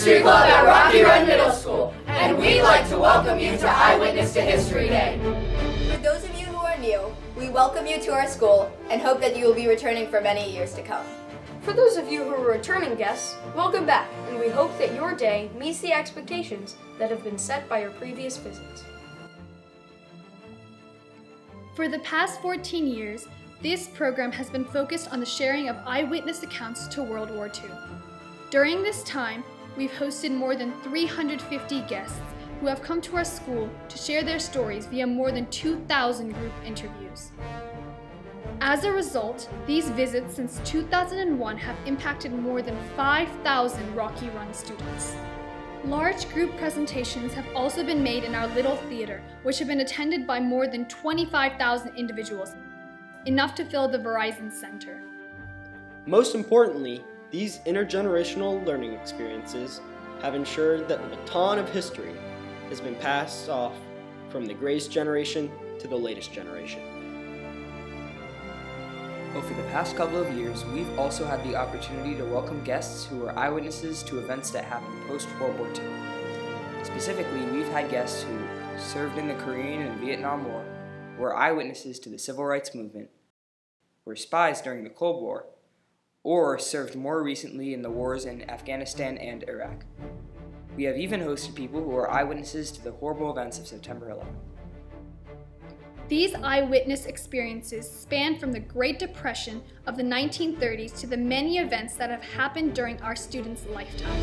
History Club at Rocky Run Middle School, and we'd like to welcome you to Eyewitness to History Day. For those of you who are new, we welcome you to our school and hope that you will be returning for many years to come. For those of you who are returning guests, welcome back, and we hope that your day meets the expectations that have been set by your previous visits. For the past 14 years, this program has been focused on the sharing of eyewitness accounts to World War II. During this time, we've hosted more than 350 guests who have come to our school to share their stories via more than 2,000 group interviews. As a result, these visits since 2001 have impacted more than 5,000 Rocky Run students. Large group presentations have also been made in our Little Theater, which have been attended by more than 25,000 individuals, enough to fill the Verizon Center. Most importantly, these intergenerational learning experiences have ensured that the baton of history has been passed off from the greatest generation to the latest generation. Over the past couple of years, we've also had the opportunity to welcome guests who are eyewitnesses to events that happened post-World War II. Specifically, we've had guests who served in the Korean and Vietnam War, were eyewitnesses to the Civil Rights Movement, were spies during the Cold War, or served more recently in the wars in Afghanistan and Iraq. We have even hosted people who are eyewitnesses to the horrible events of September 11th. These eyewitness experiences span from the Great Depression of the 1930s to the many events that have happened during our students' lifetime.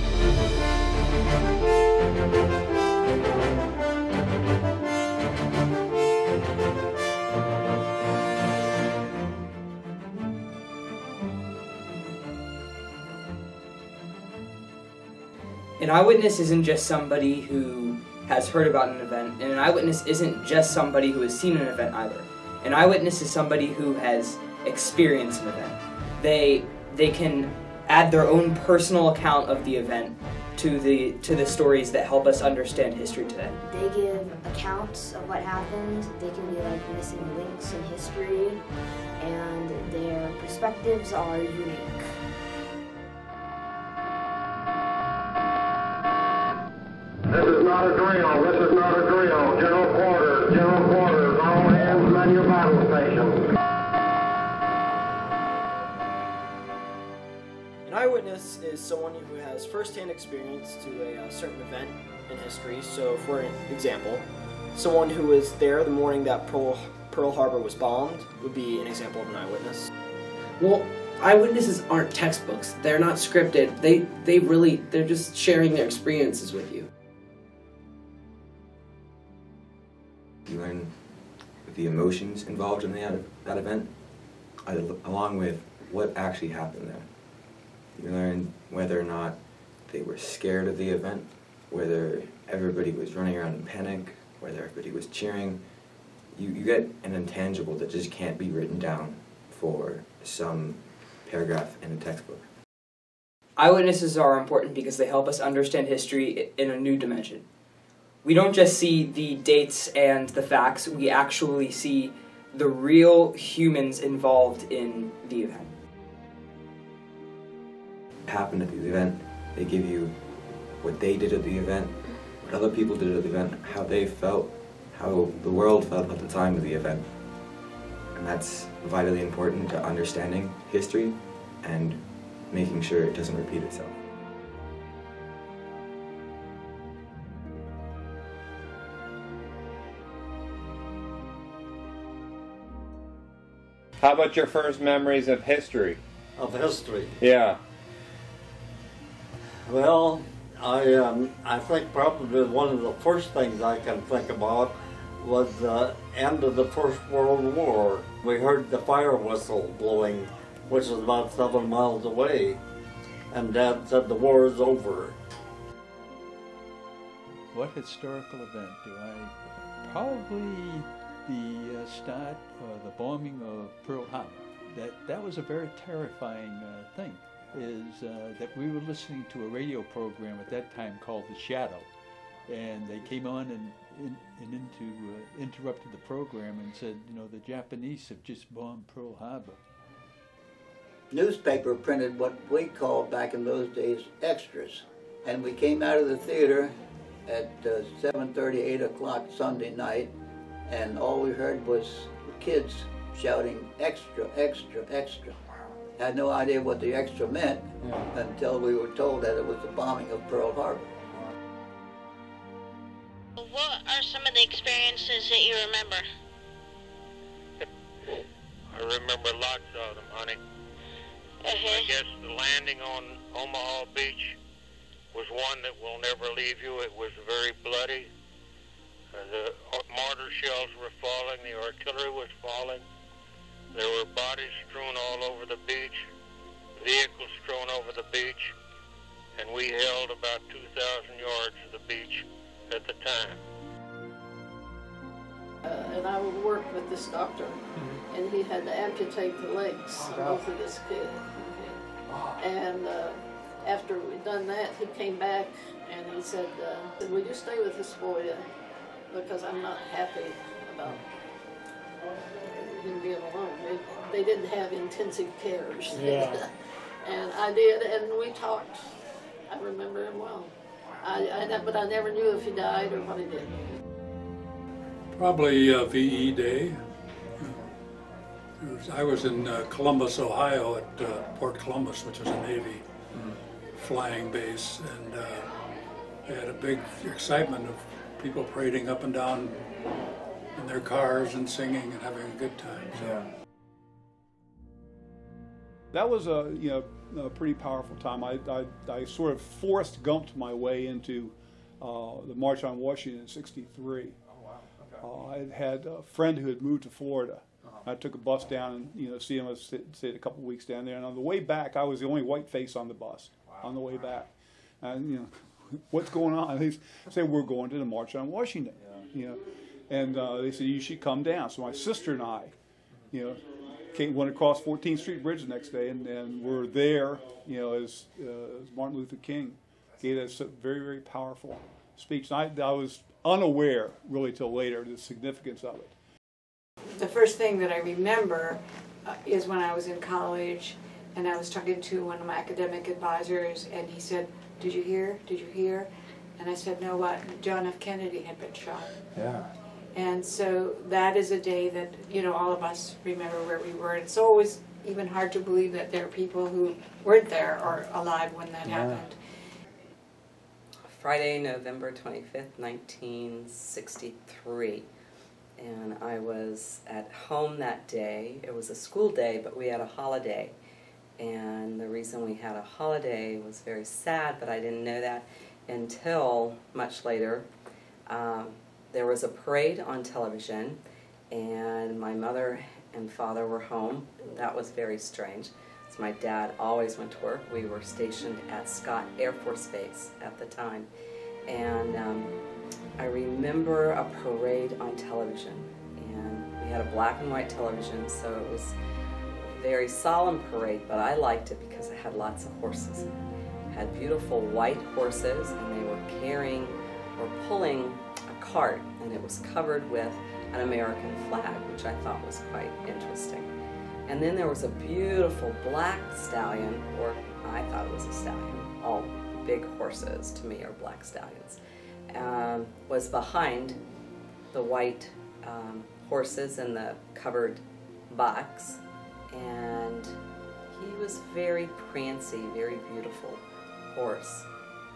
An eyewitness isn't just somebody who has heard about an event, and an eyewitness isn't just somebody who has seen an event either. An eyewitness is somebody who has experienced an event. They can add their own personal account of the event to the stories that help us understand history today. They give accounts of what happened. They can be like missing links in history, and their perspectives are unique. This is not a drill. This is not a drill. General quarters. General quarters. All hands man your battle stations. An eyewitness is someone who has first-hand experience to a certain event in history. So, for example, someone who was there the morning that Pearl Harbor was bombed would be an example of an eyewitness. Well, eyewitnesses aren't textbooks. They're not scripted. They're just sharing their experiences with you. You learn the emotions involved in that event, along with what actually happened there. You learn whether or not they were scared of the event, whether everybody was running around in panic, whether everybody was cheering. You get an intangible that just can't be written down for some paragraph in a textbook. Eyewitnesses are important because they help us understand history in a new dimension. We don't just see the dates and the facts, we actually see the real humans involved in the event. What happened at the event, they give you what they did at the event, what other people did at the event, how they felt, how the world felt at the time of the event. And that's vitally important to understanding history and making sure it doesn't repeat itself. How about your first memories of history? Of history? Yeah. Well, I think probably one of the first things I can think about was the end of the First World War. We heard the fire whistle blowing, which is about 7 miles away, and Dad said the war is over. What historical event do I? Probably the start or the bombing of Pearl Harbor. That was a very terrifying thing. That we were listening to a radio program at that time called The Shadow, and they came on and interrupted the program and said, you know, the Japanese have just bombed Pearl Harbor. Newspaper printed what we called back in those days extras. And we came out of the theater at 7:30, 8 o'clock Sunday night, and all we heard was kids shouting, "Extra, extra, extra." Had no idea what the extra meant until we were told that it was the bombing of Pearl Harbor. What are some of the experiences that you remember? I remember lots of them, honey. I guess the landing on Omaha Beach was one that will never leave you. It was very bloody. The mortar shells were falling, the artillery was falling. There were bodies strewn all over the beach, vehicles strewn over the beach, and we held about 2,000 yards of the beach at the time. And I worked with this doctor, and he had to amputate the legs of both of this kid. And after we'd done that, he came back and he said, "Will you stay with this boy? Because I'm not happy about him being alone." They didn't have intensive cares. Yeah. And I did, and we talked. I remember him well. But I never knew if he died or what he did. Probably VE Day. I was in Columbus, Ohio at Port Columbus, which was a Navy flying base, and they had a big excitement of people parading up and down in their cars and singing and having a good time. So. That was a pretty powerful time. I sort of Forrest Gumped my way into the March on Washington in '63. I had a friend who had moved to Florida. I took a bus down and see him. I stayed a couple of weeks down there, and on the way back, I was the only white face on the bus. On the way back, and what's going on? They said, "We're going to the March on Washington." And they said, "You should come down." So my sister and I, went across 14th Street Bridge the next day, and we're there, as Martin Luther King gave us a very, very powerful speech. And I was unaware, really, till later, the significance of it. The first thing that I remember is when I was in college, and I was talking to one of my academic advisors, and he said, "Did you hear? Did you hear?" And I said, "No, what?" John F. Kennedy had been shot. Yeah. And so that is a day that, all of us remember where we were. It's always even hard to believe that there are people who weren't there or alive when that happened. Friday, November 25th, 1963. And I was at home that day. It was a school day, but we had a holiday. And the reason we had a holiday was very sad, but I didn't know that until much later. There was a parade on television, and my mother and father were home. That was very strange. So my dad always went to work. We were stationed at Scott Air Force Base at the time. And I remember a parade on television, and we had a black and white television, so it was a very solemn parade, but I liked it because it had lots of horses. It had beautiful white horses, and they were carrying or pulling a cart, and it was covered with an American flag, which I thought was quite interesting. And then there was a beautiful black stallion, or I thought it was a stallion. All big horses, to me, are black stallions. Was behind the white horses in the covered box, and he was very prancy, very beautiful horse.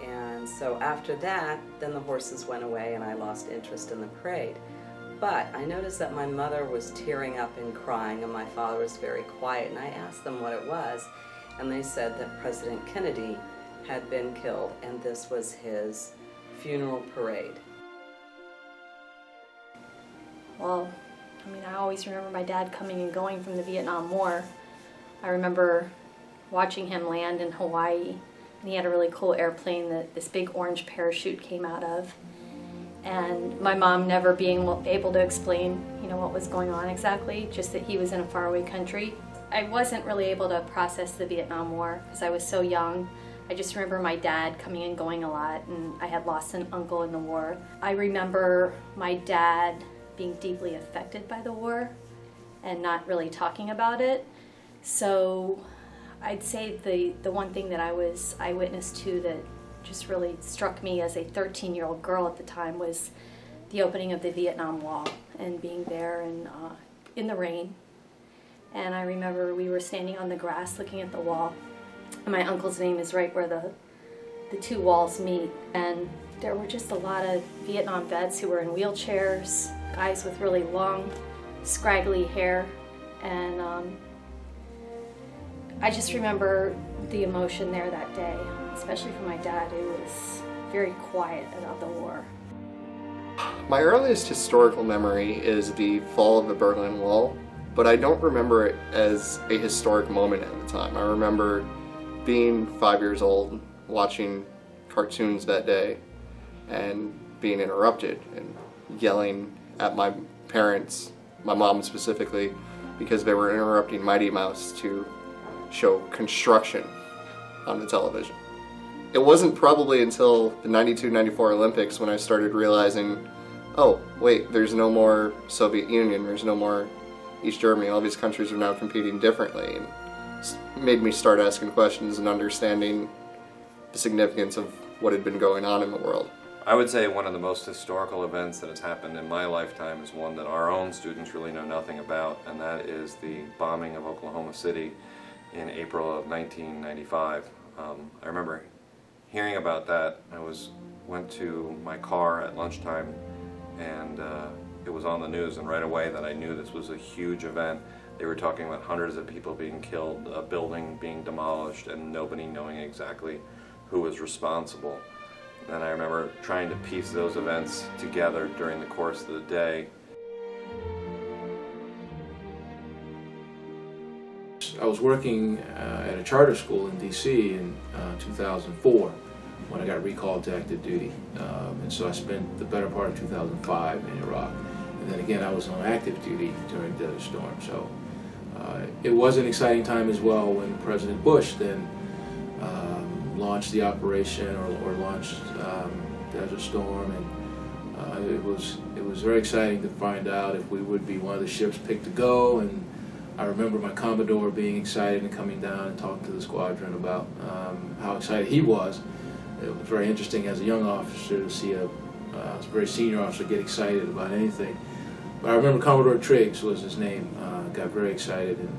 And so after that, then the horses went away and I lost interest in the parade. But I noticed that my mother was tearing up and crying, and my father was very quiet, and I asked them what it was, and they said that President Kennedy had been killed, and this was his funeral parade. Well, I always remember my dad coming and going from the Vietnam War. I remember watching him land in Hawaii, and he had a really cool airplane that this big orange parachute came out of. And my mom never being able to explain, what was going on exactly, just that he was in a faraway country. I wasn't really able to process the Vietnam War because I was so young. I just remember my dad coming and going a lot, and I had lost an uncle in the war. I remember my dad being deeply affected by the war and not really talking about it. So I'd say the one thing that I was eyewitness to that just really struck me as a 13-year-old girl at the time was the opening of the Vietnam Wall and being there and in the rain. And I remember we were standing on the grass looking at the wall. And my uncle's name is right where the two walls meet. And there were just a lot of Vietnam vets who were in wheelchairs, guys with really long, scraggly hair. And I just remember the emotion there that day, especially for my dad. It was very quiet about the war. My earliest historical memory is the fall of the Berlin Wall, but I don't remember it as a historic moment at the time. I remember being 5 years old, watching cartoons that day, and being interrupted and yelling at my parents, my mom specifically, because they were interrupting Mighty Mouse to show construction on the television. It wasn't probably until the 92-94 Olympics when I started realizing, oh, wait, there's no more Soviet Union, there's no more East Germany, all these countries are now competing differently, and it made me start asking questions and understanding the significance of what had been going on in the world. I would say one of the most historical events that has happened in my lifetime is one that our own students really know nothing about, and that is the bombing of Oklahoma City in April of 1995. I remember hearing about that. I went to my car at lunchtime, and it was on the news, and right away that I knew this was a huge event. They were talking about hundreds of people being killed, a building being demolished, and nobody knowing exactly who was responsible. And I remember trying to piece those events together during the course of the day. I was working at a charter school in D.C. in 2004 when I got recalled to active duty. And so I spent the better part of 2005 in Iraq. And then again, I was on active duty during Desert Storm. So it was an exciting time as well when President Bush then launched the operation or launched Desert Storm, and it was very exciting to find out if we would be one of the ships picked to go. And I remember my Commodore being excited and coming down and talking to the squadron about how excited he was. It was very interesting as a young officer to see a very senior officer get excited about anything. But I remember Commodore Triggs was his name, got very excited, and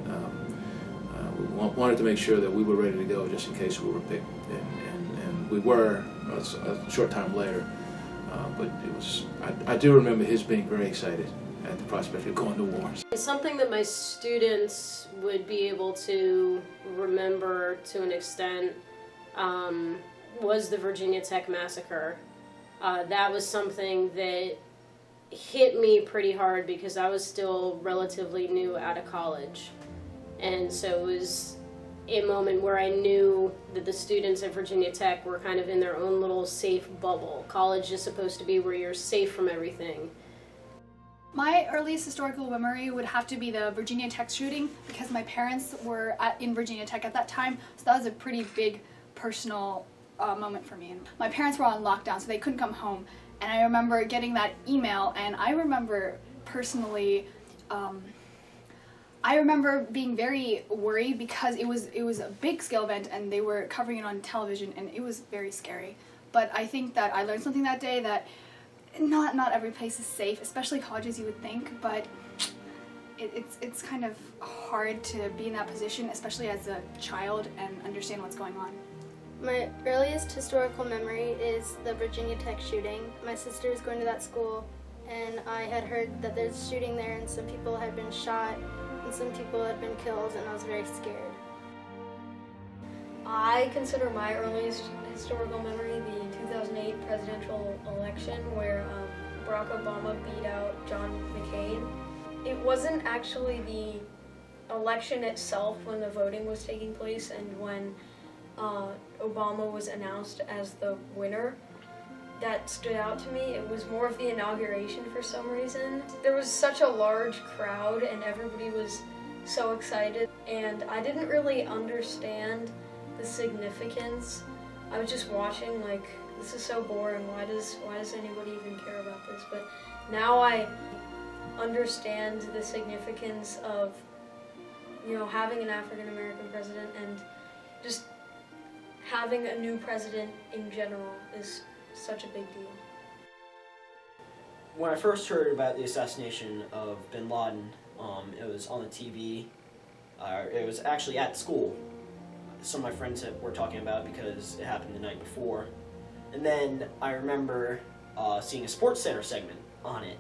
we wanted to make sure that we were ready to go just in case we were picked. And we were a short time later. But it was, I do remember his being very excited at the prospect of going to war. Something that my students would be able to remember to an extent was the Virginia Tech Massacre. That was something that hit me pretty hard because I was still relatively new out of college. And so it was a moment where I knew that the students at Virginia Tech were kind of in their own little safe bubble. College is supposed to be where you're safe from everything. My earliest historical memory would have to be the Virginia Tech shooting because my parents were in Virginia Tech at that time, so that was a pretty big personal moment for me. My parents were on lockdown, so they couldn't come home, and I remember getting that email, and I remember personally, I remember being very worried because it was a big scale event and they were covering it on television, and it was very scary. But I think that I learned something that day, that not every place is safe, especially colleges you would think, but it's kind of hard to be in that position, especially as a child, and understand what's going on. My earliest historical memory is the Virginia Tech shooting. My sister was going to that school, and I had heard that there's a shooting there and some people had been shot and some people had been killed, and I was very scared. I consider my earliest historical memory the 2008 presidential election where Barack Obama beat out John McCain. It wasn't actually the election itself when the voting was taking place and when Obama was announced as the winner that stood out to me. It was more of the inauguration for some reason. There was such a large crowd and everybody was so excited, and I didn't really understand the significance. I was just watching like, this is so boring, why does anybody even care about this? But now I understand the significance of, you know, having an African American president and just having a new president in general is such a big deal. When I first heard about the assassination of Bin Laden, it was on the TV. It was actually at school. Some of my friends were talking about it because it happened the night before. And then I remember seeing a Sports Center segment on it.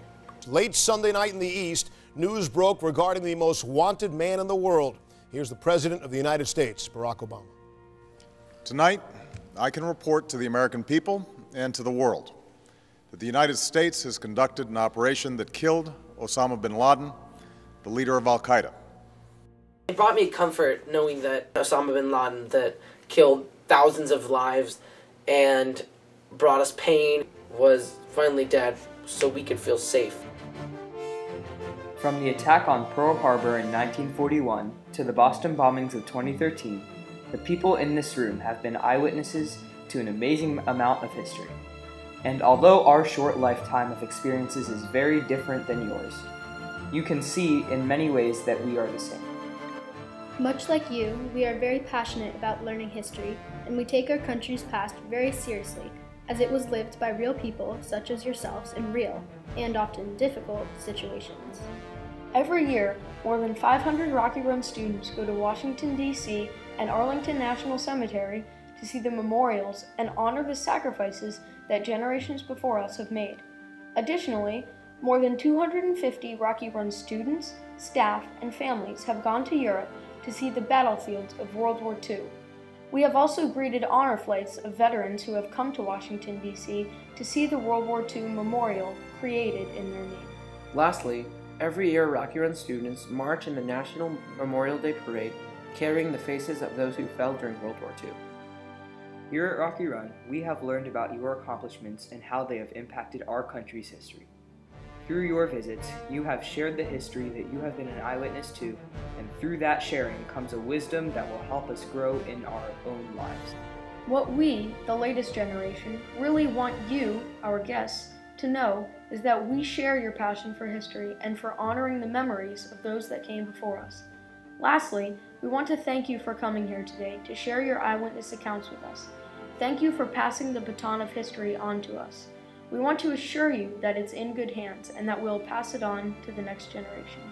Late Sunday night in the East, news broke regarding the most wanted man in the world. Here's the President of the United States, Barack Obama. Tonight, I can report to the American people and to the world that the United States has conducted an operation that killed Osama bin Laden, the leader of al-Qaeda. It brought me comfort knowing that Osama bin Laden that killed thousands of lives and brought us pain was finally dead so we could feel safe. From the attack on Pearl Harbor in 1941 to the Boston bombings of 2013, the people in this room have been eyewitnesses to an amazing amount of history. And although our short lifetime of experiences is very different than yours, you can see in many ways that we are the same. Much like you, we are very passionate about learning history, and we take our country's past very seriously, as it was lived by real people such as yourselves in real, and often difficult, situations. Every year, more than 500 Rocky Run students go to Washington, D.C. and Arlington National Cemetery to see the memorials and honor the sacrifices that generations before us have made. Additionally, more than 250 Rocky Run students, staff, and families have gone to Europe to see the battlefields of World War II. We have also greeted honor flights of veterans who have come to Washington, D.C. to see the World War II memorial created in their name. Lastly, every year Rocky Run students march in the National Memorial Day Parade carrying the faces of those who fell during World War II. Here at Rocky Run, we have learned about your accomplishments and how they have impacted our country's history. Through your visits, you have shared the history that you have been an eyewitness to, and through that sharing comes a wisdom that will help us grow in our own lives. What we, the latest generation, really want you, our guests, to know is that we share your passion for history and for honoring the memories of those that came before us. Lastly, we want to thank you for coming here today to share your eyewitness accounts with us. Thank you for passing the baton of history on to us. We want to assure you that it's in good hands and that we'll pass it on to the next generation.